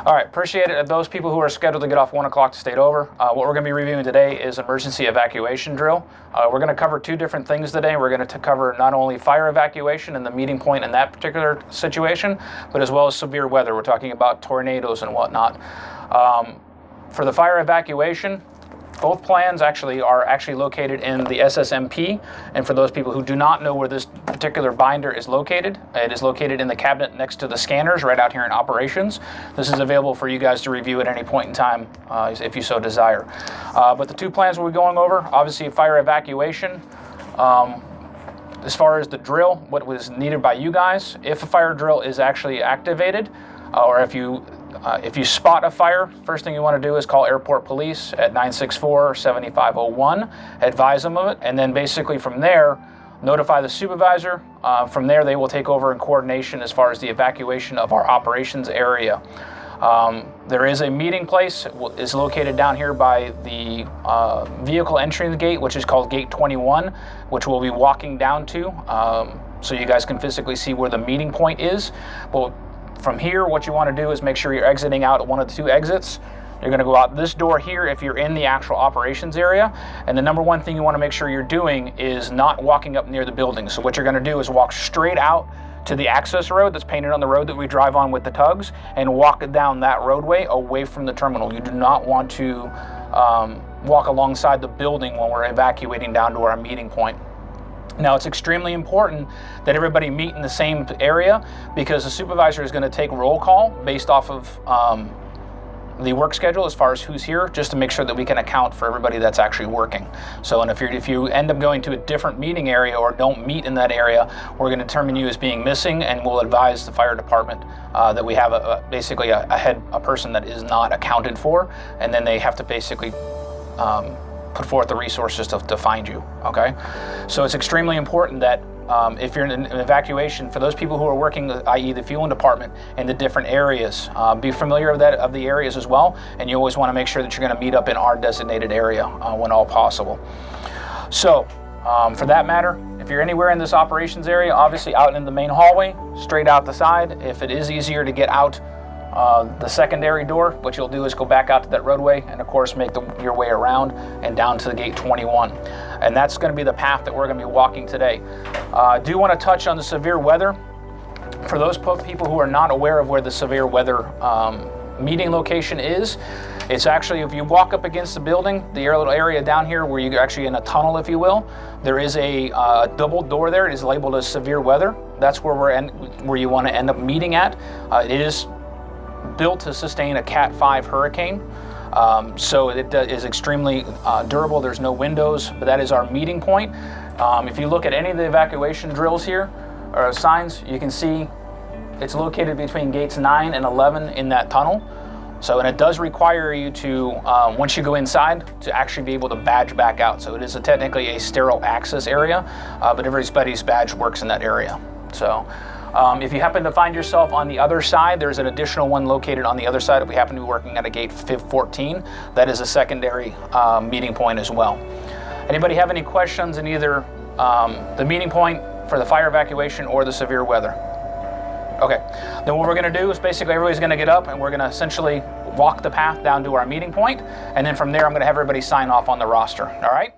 All right, appreciate it. Those people who are scheduled to get off 1 o'clock to stayed over. What we're going to be reviewing today is emergency evacuation drill. We're going to cover two different things today. We're going to cover not only fire evacuation and the meeting point in that particular situation, but as well as severe weather. We're talking about tornadoes and whatnot. For the fire evacuation, both plans are located in the SSMP, and for those people who do not know where this particular binder is located, it is located in the cabinet next to the scanners right out here in operations. This is available for you guys to review at any point in time if you so desire. But the two plans we'll be going over, obviously fire evacuation. As far as the drill, what was needed by you guys, if a fire drill is actually activated, or if you spot a fire, first thing you want to do is call airport police at 964-7501, advise them of it, and then basically from there, notify the supervisor. From there, they will take over in coordination as far as the evacuation of our operations area. There is a meeting place, is located down here by the vehicle entry gate, which is called gate 21, which we'll be walking down to, so you guys can physically see where the meeting point is. Well, from here, what you want to do is make sure you're exiting out at one of the two exits. You're going to go out this door here if you're in the actual operations area. And the number one thing you want to make sure you're doing is not walking up near the building. So what you're going to do is walk straight out to the access road that's painted on the road that we drive on with the tugs and walk down that roadway away from the terminal. You do not want to walk alongside the building when we're evacuating down to our meeting point. Now, it's extremely important that everybody meet in the same area because the supervisor is going to take roll call based off of the work schedule as far as who's here, just to make sure that we can account for everybody that's actually working. So, and if you end up going to a different meeting area or don't meet in that area, we're going to determine you as being missing, and we'll advise the fire department that we have basically a person that is not accounted for, and then they have to basically put forth the resources to find you, okay? So it's extremely important that if you're in an evacuation, for those people who are working, i.e. the fueling department, in the different areas, be familiar of the areas as well, and you always want to make sure that you're going to meet up in our designated area when all possible. So, for that matter, if you're anywhere in this operations area, obviously out in the main hallway, straight out the side. If it is easier to get out the secondary door, what you'll do is go back out to that roadway and of course make your way around and down to the gate 21. And that's going to be the path that we're going to be walking today. I do want to touch on the severe weather. For those people who are not aware of where the severe weather meeting location is, it's actually, if you walk up against the building, the little area down here where you're actually in a tunnel, if you will, there is a double door there. It is labeled as severe weather. That's where you want to end up meeting at. It is built to sustain a Cat 5 hurricane, so it is extremely durable. There's no windows, but that is our meeting point. If you look at any of the evacuation drills here, or signs, you can see it's located between gates 9 and 11 in that tunnel. So, and it does require you to, once you go inside, to actually be able to badge back out. So it is technically a sterile access area, but everybody's badge works in that area. So, if you happen to find yourself on the other side, there's an additional one located on the other side. If we happen to be working at a gate 14, that is a secondary meeting point as well. Anybody have any questions in either the meeting point for the fire evacuation or the severe weather? Okay, then what we're going to do is basically everybody's going to get up and we're going to essentially walk the path down to our meeting point, and then from there I'm going to have everybody sign off on the roster. All right?